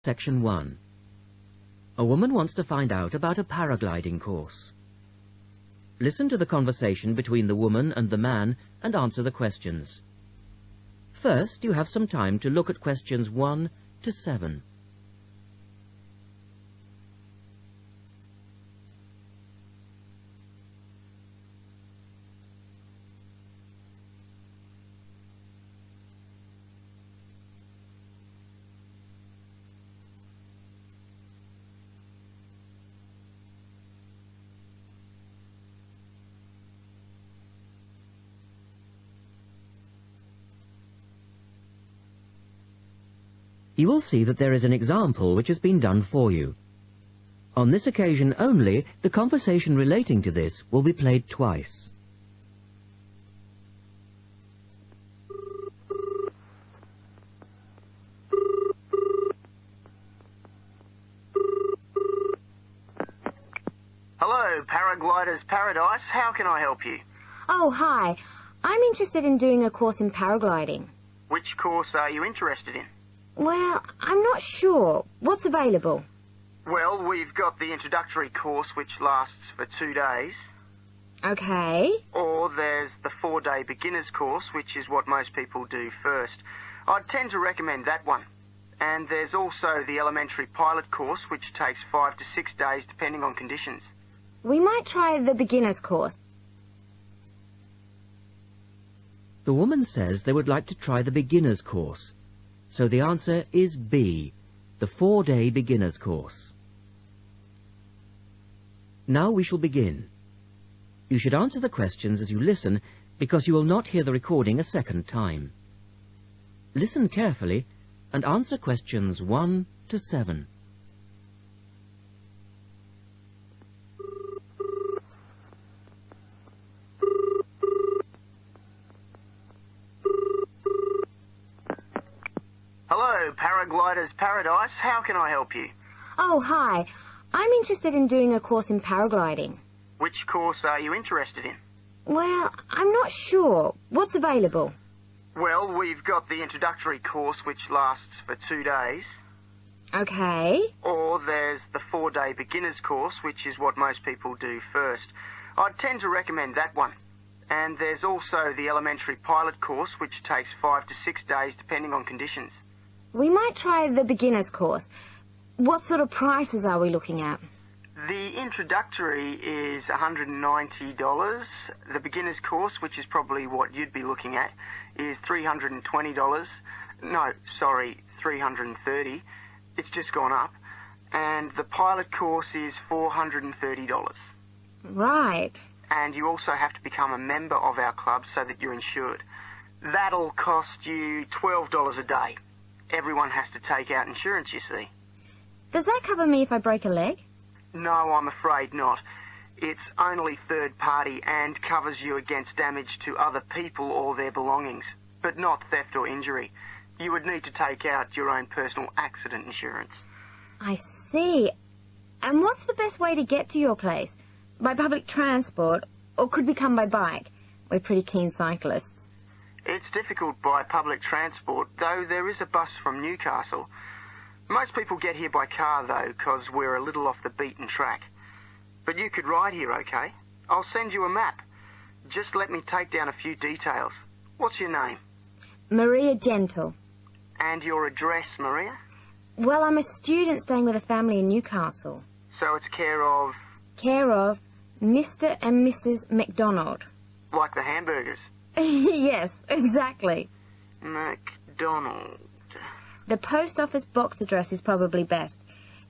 Section 1. A woman wants to find out about a paragliding course. Listen to the conversation between the woman and the man and answer the questions. First, you have some time to look at questions 1 to 7. You will see that there is an example which has been done for you. On this occasion only, the conversation relating to this will be played twice. Hello, Paragliders Paradise. How can I help you? Oh, hi. I'm interested in doing a course in paragliding. Which course are you interested in? Well, I'm not sure. What's available? Well, we've got the introductory course, which lasts for 2 days. Okay. Or there's the 4-day beginner's course, which is what most people do first. I'd tend to recommend that one. And there's also the elementary pilot course, which takes 5 to 6 days, depending on conditions. We might try the beginner's course. The woman says they would like to try the beginner's course. So the answer is B, the 4-day beginner's course. Now we shall begin. You should answer the questions as you listen, because you will not hear the recording a second time. Listen carefully and answer questions 1 to 7. Hello, Paragliders Paradise. How can I help you? Oh, hi. I'm interested in doing a course in paragliding. Which course are you interested in? Well, I'm not sure. What's available? Well, we've got the introductory course, which lasts for 2 days. Okay. Or there's the 4-day beginner's course, which is what most people do first. I'd tend to recommend that one. And there's also the elementary pilot course, which takes 5 to 6 days, depending on conditions. We might try the beginner's course. What sort of prices are we looking at? The introductory is $190. The beginner's course, which is probably what you'd be looking at, is $320. No, sorry, $330. It's just gone up. And the pilot course is $430. Right. And you also have to become a member of our club so that you're insured. That'll cost you $12 a day. Everyone has to take out insurance, you see. Does that cover me if I break a leg? No, I'm afraid not. It's only third party and covers you against damage to other people or their belongings, but not theft or injury. You would need to take out your own personal accident insurance. I see. And what's the best way to get to your place? By public transport, or could we come by bike? We're pretty keen cyclists. It's difficult by public transport, though there is a bus from Newcastle. Most people get here by car, though, because we're a little off the beaten track. But you could ride here, okay? I'll send you a map. Just let me take down a few details. What's your name? Maria Gentle. And your address, Maria? Well, I'm a student staying with a family in Newcastle. So it's care of... Care of Mr. and Mrs. McDonald. Like the hamburgers? Yes, exactly. McDonald. The post office box address is probably best.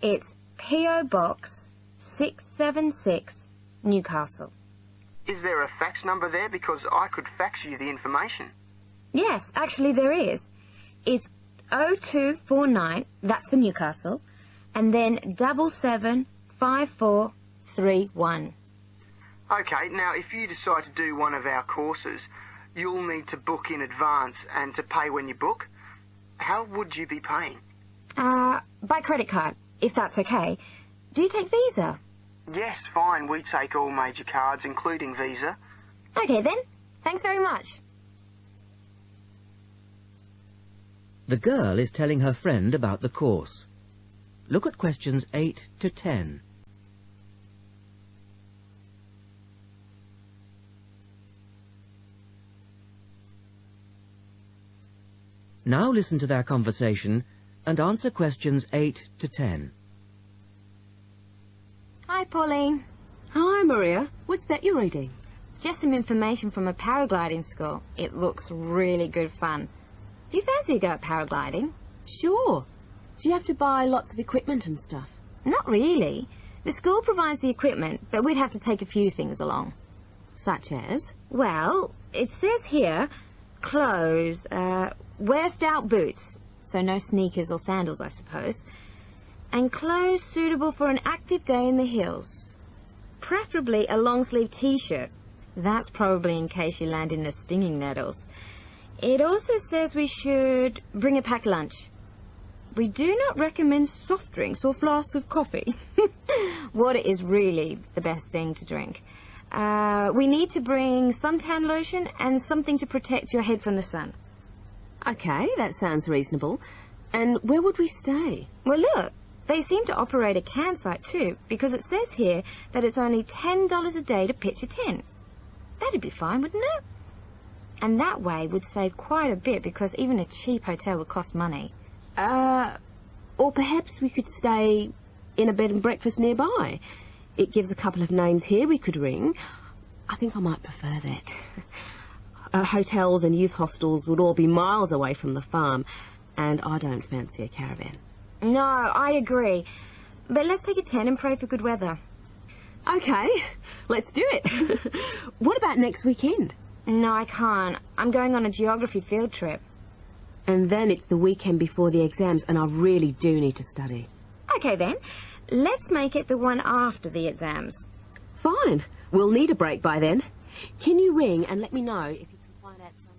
It's P.O. Box 676, Newcastle. Is there a fax number there? Because I could fax you the information. Yes, actually there is. It's 0249, that's for Newcastle, and then 775431. Okay, now if you decide to do one of our courses, you'll need to book in advance and to pay when you book. How would you be paying? By credit card, if that's okay. Do you take Visa? Yes, fine. We take all major cards, including Visa. Okay then. Thanks very much. The girl is telling her friend about the course. Look at questions 8 to 10. Now listen to their conversation and answer questions 8 to 10. Hi, Pauline. Hi, Maria. What's that you're reading? Just some information from a paragliding school. It looks really good fun. Do you fancy a go at paragliding? Sure. Do you have to buy lots of equipment and stuff? Not really. The school provides the equipment, but we'd have to take a few things along. Such as? Well, it says here, clothes, wear stout boots, so no sneakers or sandals, I suppose, and clothes suitable for an active day in the hills. Preferably a long-sleeve t-shirt. That's probably in case you land in the stinging nettles. It also says we should bring a packed lunch. We do not recommend soft drinks or flasks of coffee. Water is really the best thing to drink. We need to bring suntan lotion and something to protect your head from the sun. Okay, that sounds reasonable. And where would we stay? Well, look, they seem to operate a campsite too, because it says here that it's only $10 a day to pitch a tent. That'd be fine, wouldn't it? And that way we'd save quite a bit, because even a cheap hotel would cost money. Or perhaps we could stay in a bed and breakfast nearby. It gives a couple of names here we could ring. I think I might prefer that. Hotels and youth hostels would all be miles away from the farm, and I don't fancy a caravan. No, I agree. But let's take a tent and pray for good weather. Okay, let's do it. What about next weekend? No, I can't. I'm going on a geography field trip. And then it's the weekend before the exams, and I really do need to study. Okay then, let's make it the one after the exams. Fine. We'll need a break by then. Can you ring and let me know if you can find out some...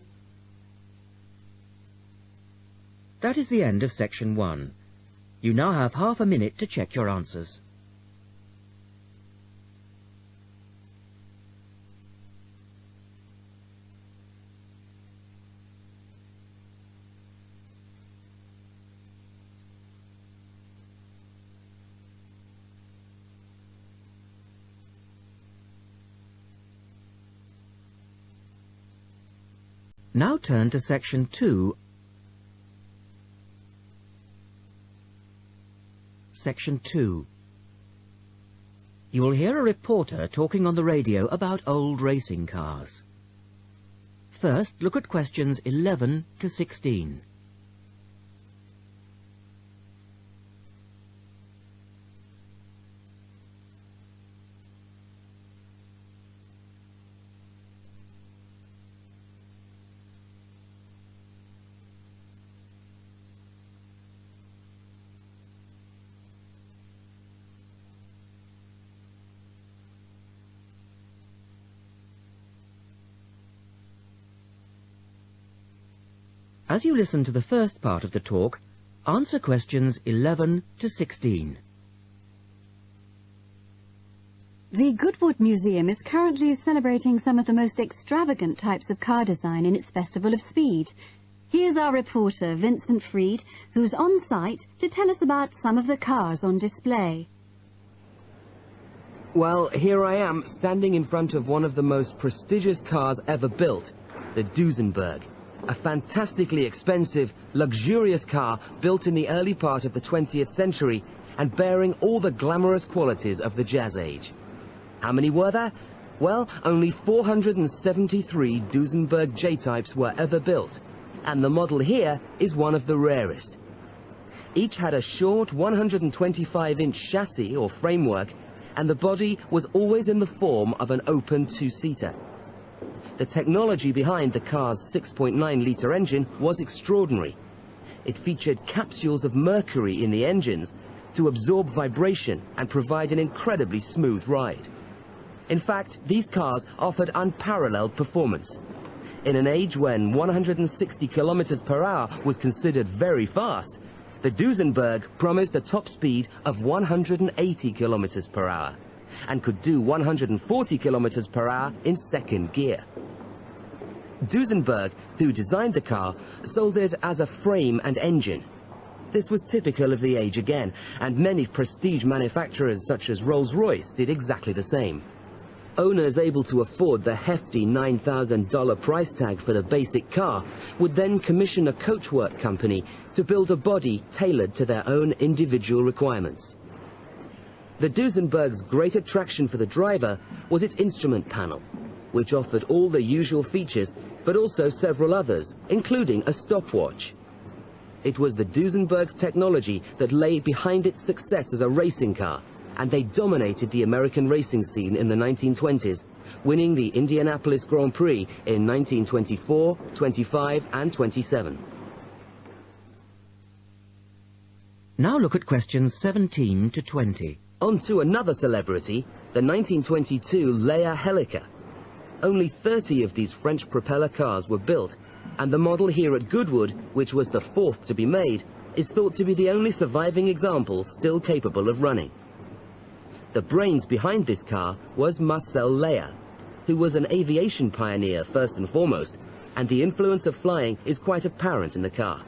That is the end of section 1. You now have half a minute to check your answers. Now turn to section 2. Section 2. You will hear a reporter talking on the radio about old racing cars. First, look at questions 11 to 16. As you listen to the first part of the talk, answer questions 11 to 16. The Goodwood Museum is currently celebrating some of the most extravagant types of car design in its Festival of Speed. Here's our reporter, Vincent Freed, who's on site to tell us about some of the cars on display. Well, here I am, standing in front of one of the most prestigious cars ever built, the Duesenberg. A fantastically expensive, luxurious car built in the early part of the 20th century and bearing all the glamorous qualities of the Jazz Age. How many were there? Well, only 473 Duesenberg J-types were ever built, and the model here is one of the rarest. Each had a short 125-inch chassis or framework, and the body was always in the form of an open two-seater. The technology behind the car's 6.9-litre engine was extraordinary. It featured capsules of mercury in the engines to absorb vibration and provide an incredibly smooth ride. In fact, these cars offered unparalleled performance. In an age when 160 kilometers per hour was considered very fast, the Duesenberg promised a top speed of 180 kilometers per hour and could do 140 kilometers per hour in second gear. Duesenberg, who designed the car, sold it as a frame and engine. This was typical of the age again, and many prestige manufacturers such as Rolls-Royce did exactly the same. Owners able to afford the hefty $9,000 price tag for the basic car would then commission a coachwork company to build a body tailored to their own individual requirements. The Duesenberg's great attraction for the driver was its instrument panel, which offered all the usual features, but also several others, including a stopwatch. It was the Duesenberg's technology that lay behind its success as a racing car, and they dominated the American racing scene in the 1920s, winning the Indianapolis Grand Prix in 1924, 25, and 27. Now look at questions 17 to 20. On to another celebrity, the 1922 Leia Helica. Only 30 of these French propeller cars were built, and the model here at Goodwood, which was the fourth to be made, is thought to be the only surviving example still capable of running. The brains behind this car was Marcel Leia, who was an aviation pioneer first and foremost, and the influence of flying is quite apparent in the car.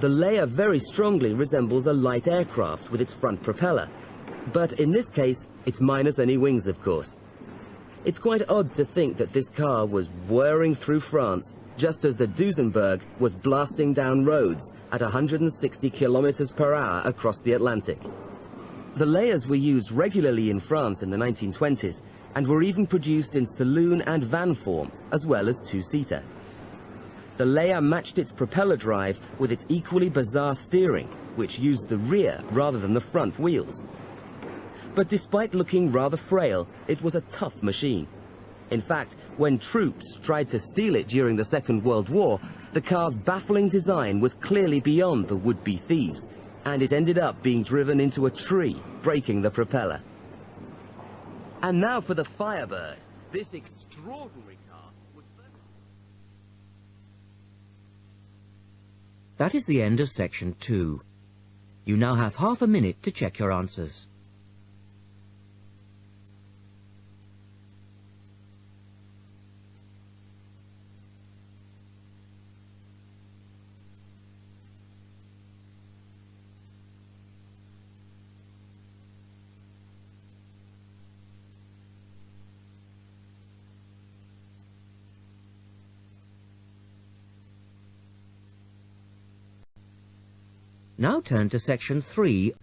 The Leia very strongly resembles a light aircraft with its front propeller, but in this case, it's minus any wings, of course. It's quite odd to think that this car was whirring through France just as the Duesenberg was blasting down roads at 160 kilometers per hour across the Atlantic. The Leias were used regularly in France in the 1920s and were even produced in saloon and van form, as well as two-seater. The Leia matched its propeller drive with its equally bizarre steering, which used the rear rather than the front wheels. But despite looking rather frail, it was a tough machine. In fact, when troops tried to steal it during the Second World War, the car's baffling design was clearly beyond the would-be thieves, and it ended up being driven into a tree, breaking the propeller. And now for the Firebird. This extraordinary car was... That is the end of section 2. You now have half a minute to check your answers. Now turn to section 3.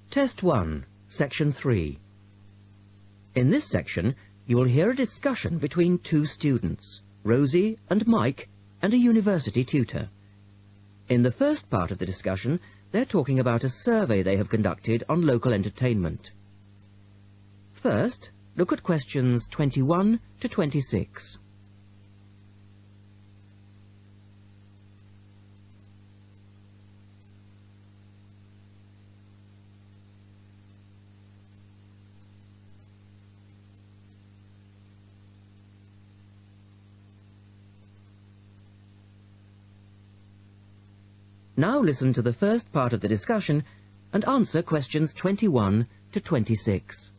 Test 1, section 3. In this section, you will hear a discussion between two students, Rosie and Mike, and a university tutor. In the first part of the discussion, they're talking about a survey they have conducted on local entertainment. First, look at questions 21 to 26. Now listen to the first part of the discussion and answer questions 21 to 26.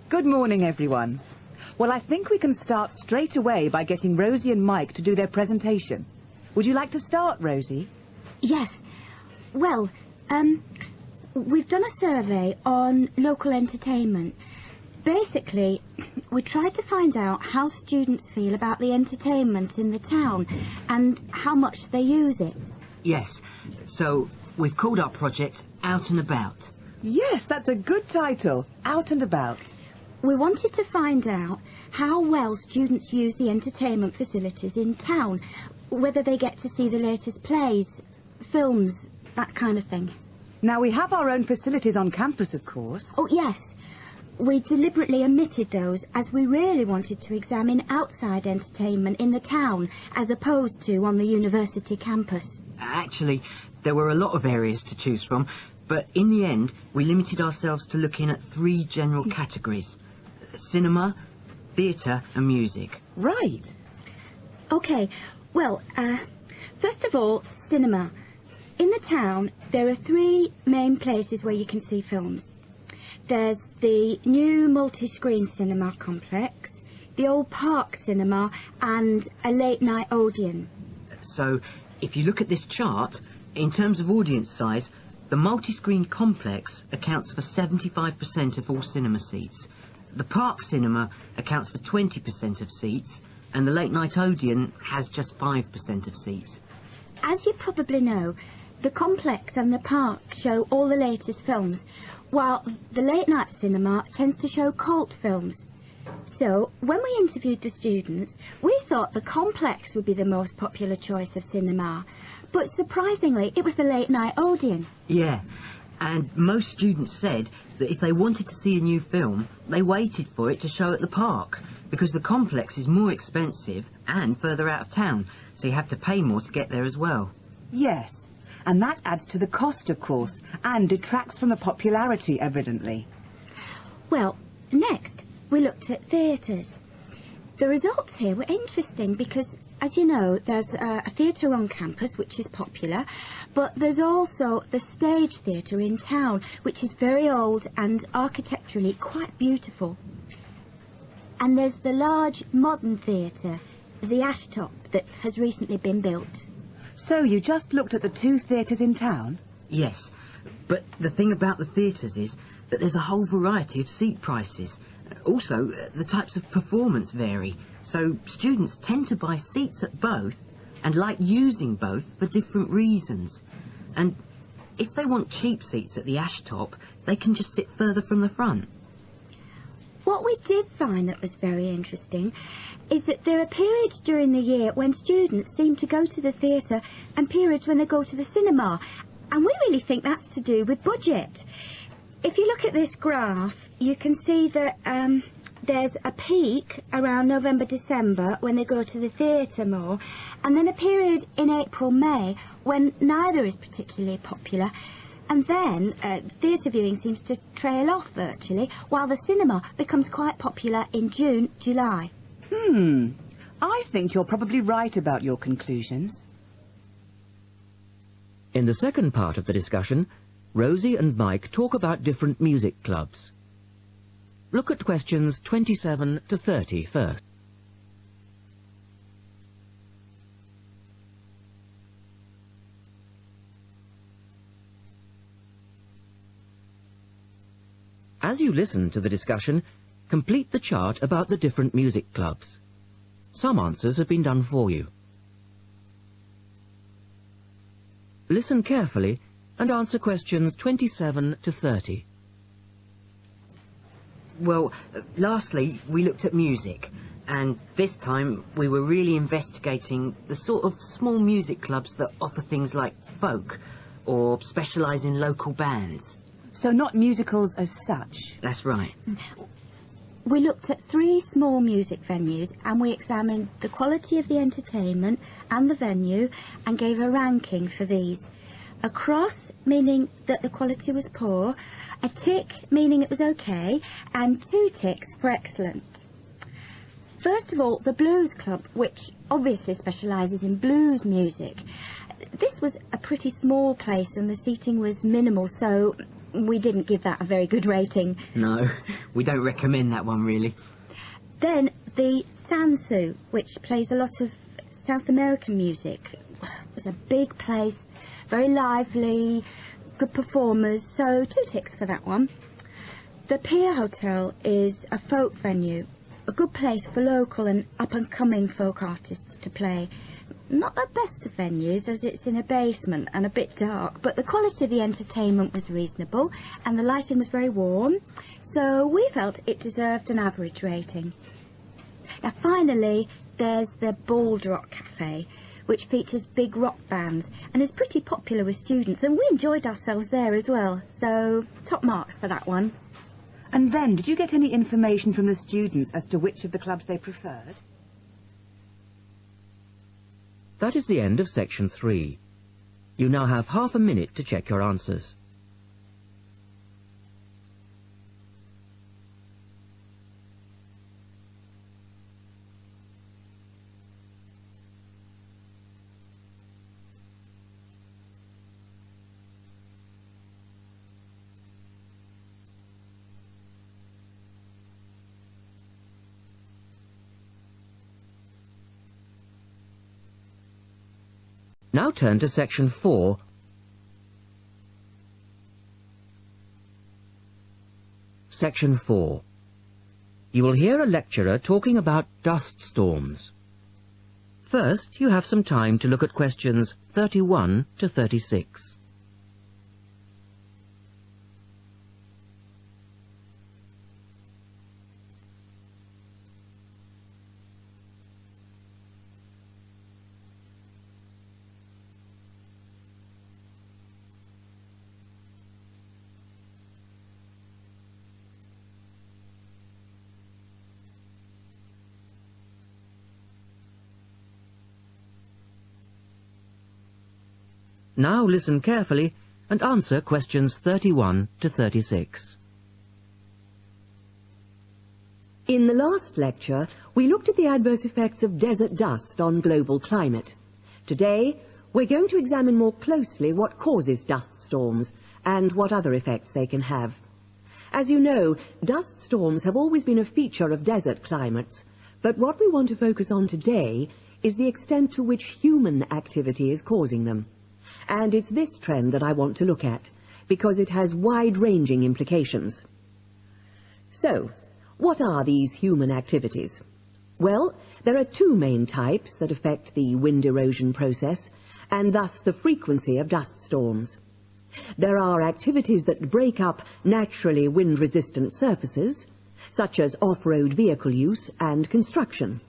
Good morning, everyone. Well, I think we can start straight away by getting Rosie and Mike to do their presentation. Would you like to start, Rosie? Yes. Well, we've done a survey on local entertainment. Basically, we tried to find out how students feel about the entertainment in the town and how much they use it. Yes, so we've called our project Out and About. Yes, that's a good title, Out and About. We wanted to find out how well students use the entertainment facilities in town, whether they get to see the latest plays, films, that kind of thing. Now, we have our own facilities on campus, of course. Oh, yes. We deliberately omitted those as we really wanted to examine outside entertainment in the town as opposed to on the university campus. Actually, there were a lot of areas to choose from, but in the end, we limited ourselves to looking at 3 general categories: cinema, theatre and music. Right. OK, well, first of all, cinema. In the town, there are 3 main places where you can see films. There's the new multi-screen cinema complex, the old Park Cinema and a late-night Odeon. So, if you look at this chart, in terms of audience size, the multi-screen complex accounts for 75% of all cinema seats. The Park Cinema accounts for 20% of seats, and the late-night Odeon has just 5% of seats. As you probably know, the complex and the park show all the latest films, while the late-night cinema tends to show cult films. So, when we interviewed the students, we thought the complex would be the most popular choice of cinema. But surprisingly, it was the late-night Odeon. Yeah, and most students said that if they wanted to see a new film, they waited for it to show at the park, because the complex is more expensive and further out of town, so you have to pay more to get there as well. Yes, and that adds to the cost, of course, and detracts from the popularity, evidently. Well, next, we looked at theatres. The results here were interesting because, as you know, there's a theatre on campus which is popular, but there's also the Stage Theatre in town, which is very old and architecturally quite beautiful. And there's the large modern theatre, the Ashtop, that has recently been built. So you just looked at the 2 theatres in town? Yes, but the thing about the theatres is that there's a whole variety of seat prices. Also, the types of performance vary, so students tend to buy seats at both and like using both for different reasons. And if they want cheap seats at the Ashtop, they can just sit further from the front. What we did find that was very interesting is that there are periods during the year when students seem to go to the theatre and periods when they go to the cinema. And we really think that's to do with budget. If you look at this graph, you can see that there's a peak around November, December when they go to the theatre more, and then a period in April, May when neither is particularly popular. And then theatre viewing seems to trail off virtually, while the cinema becomes quite popular in June, July. I think you're probably right about your conclusions. In the second part of the discussion, Rosie and Mike talk about different music clubs. Look at questions 27 to 30 first. As you listen to the discussion, complete the chart about the different music clubs. Some answers have been done for you. Listen carefully and answer questions 27 to 30. Well, lastly, we looked at music, and this time we were really investigating the sort of small music clubs that offer things like folk, or specialise in local bands. So not musicals as such? That's right. We looked at 3 small music venues and we examined the quality of the entertainment and the venue and gave a ranking for these. A cross, meaning that the quality was poor, a tick, meaning it was okay, and 2 ticks for excellent. First of all, the Blues Club, which obviously specialises in blues music. This was a pretty small place and the seating was minimal, so we didn't give that a very good rating. No, we don't recommend that one, really. Then the Sansu, which plays a lot of South American music. It was a big place, very lively, good performers, so 2 ticks for that one. The Pier Hotel is a folk venue, a good place for local and up-and-coming folk artists to play. Not the best of venues, as it's in a basement and a bit dark, but the quality of the entertainment was reasonable and the lighting was very warm, so we felt it deserved an average rating. Now finally, there's the Bald Rock Cafe, which features big rock bands and is pretty popular with students, and we enjoyed ourselves there as well, so top marks for that one. And then, did you get any information from the students as to which of the clubs they preferred? That is the end of section 3. You now have half a minute to check your answers. Now turn to section 4. Section 4. You will hear a lecturer talking about dust storms. First, you have some time to look at questions 31 to 36. Now listen carefully and answer questions 31 to 36. In the last lecture, we looked at the adverse effects of desert dust on global climate. Today, we're going to examine more closely what causes dust storms and what other effects they can have. As you know, dust storms have always been a feature of desert climates, but what we want to focus on today is the extent to which human activity is causing them. And it's this trend that I want to look at, because it has wide-ranging implications. So, what are these human activities? Well, there are two main types that affect the wind erosion process, and thus the frequency of dust storms. There are activities that break up naturally wind-resistant surfaces, such as off-road vehicle use and construction.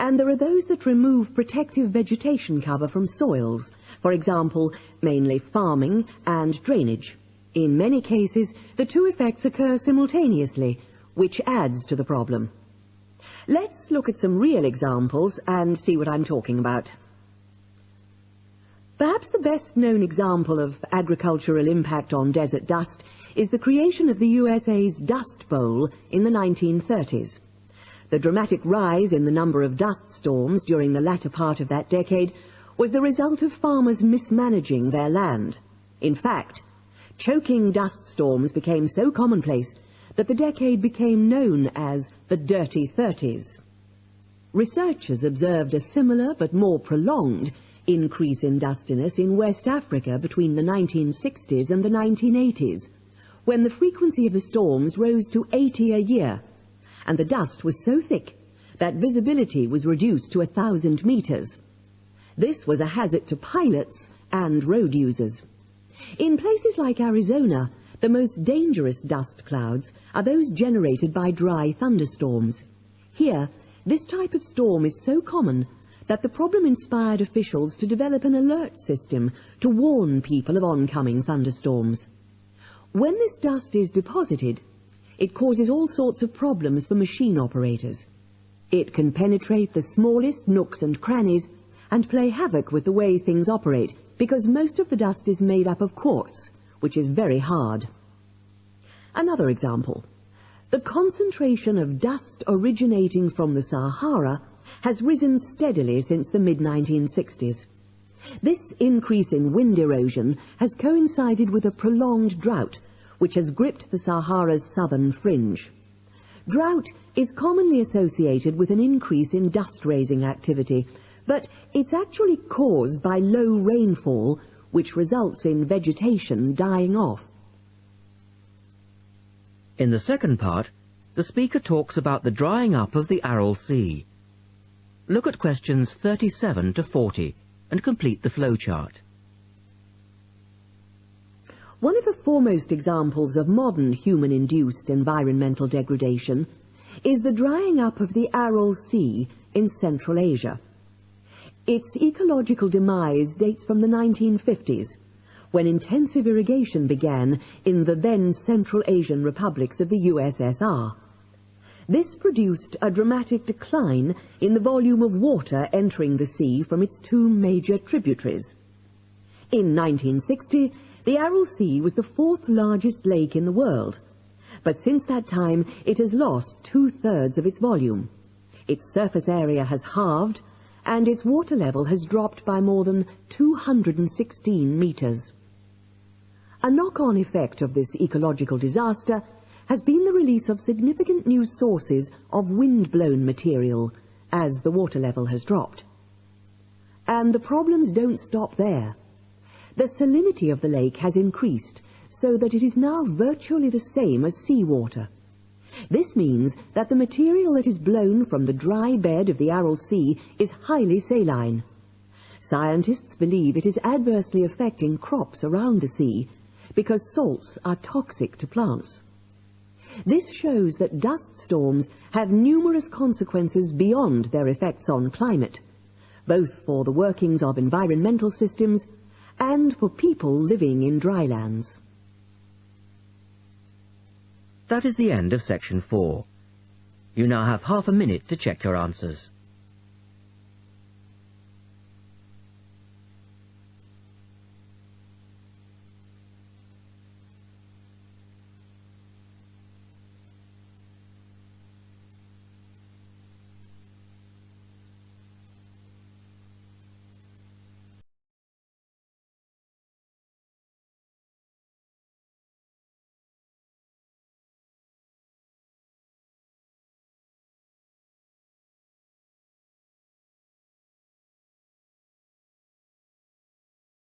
And there are those that remove protective vegetation cover from soils, for example, mainly farming and drainage. In many cases, the two effects occur simultaneously, which adds to the problem. Let's look at some real examples and see what I'm talking about. Perhaps the best-known example of agricultural impact on desert dust is the creation of the USA's Dust Bowl in the 1930s. The dramatic rise in the number of dust storms during the latter part of that decade was the result of farmers mismanaging their land. In fact, choking dust storms became so commonplace that the decade became known as the Dirty 30s. Researchers observed a similar but more prolonged increase in dustiness in West Africa between the 1960s and the 1980s, when the frequency of the storms rose to 80 a year, and the dust was so thick that visibility was reduced to 1,000 meters. This was a hazard to pilots and road users. In places like Arizona, the most dangerous dust clouds are those generated by dry thunderstorms. Here, this type of storm is so common that the problem inspired officials to develop an alert system to warn people of oncoming thunderstorms. When this dust is deposited, it causes all sorts of problems for machine operators. It can penetrate the smallest nooks and crannies and play havoc with the way things operate, because most of the dust is made up of quartz, which is very hard. Another example. The concentration of dust originating from the Sahara has risen steadily since the mid-1960s. This increase in wind erosion has coincided with a prolonged drought, which has gripped the Sahara's southern fringe. Drought is commonly associated with an increase in dust-raising activity, but it's actually caused by low rainfall, which results in vegetation dying off. In the second part, the speaker talks about the drying up of the Aral Sea. Look at questions 37 to 40 and complete the flowchart. One of the foremost examples of modern human-induced environmental degradation is the drying up of the Aral Sea in Central Asia. Its ecological demise dates from the 1950s, when intensive irrigation began in the then Central Asian republics of the USSR. This produced a dramatic decline in the volume of water entering the sea from its two major tributaries. In 1960, the Aral Sea was the fourth largest lake in the world, but since that time it has lost 2/3 of its volume. Its surface area has halved, and its water level has dropped by more than 216 meters. A knock-on effect of this ecological disaster has been the release of significant new sources of wind-blown material as the water level has dropped. And the problems don't stop there. The salinity of the lake has increased so that it is now virtually the same as seawater. This means that the material that is blown from the dry bed of the Aral Sea is highly saline. Scientists believe it is adversely affecting crops around the sea because salts are toxic to plants. This shows that dust storms have numerous consequences beyond their effects on climate, both for the workings of environmental systems and for people living in drylands. That is the end of section 4. You now have half a minute to check your answers.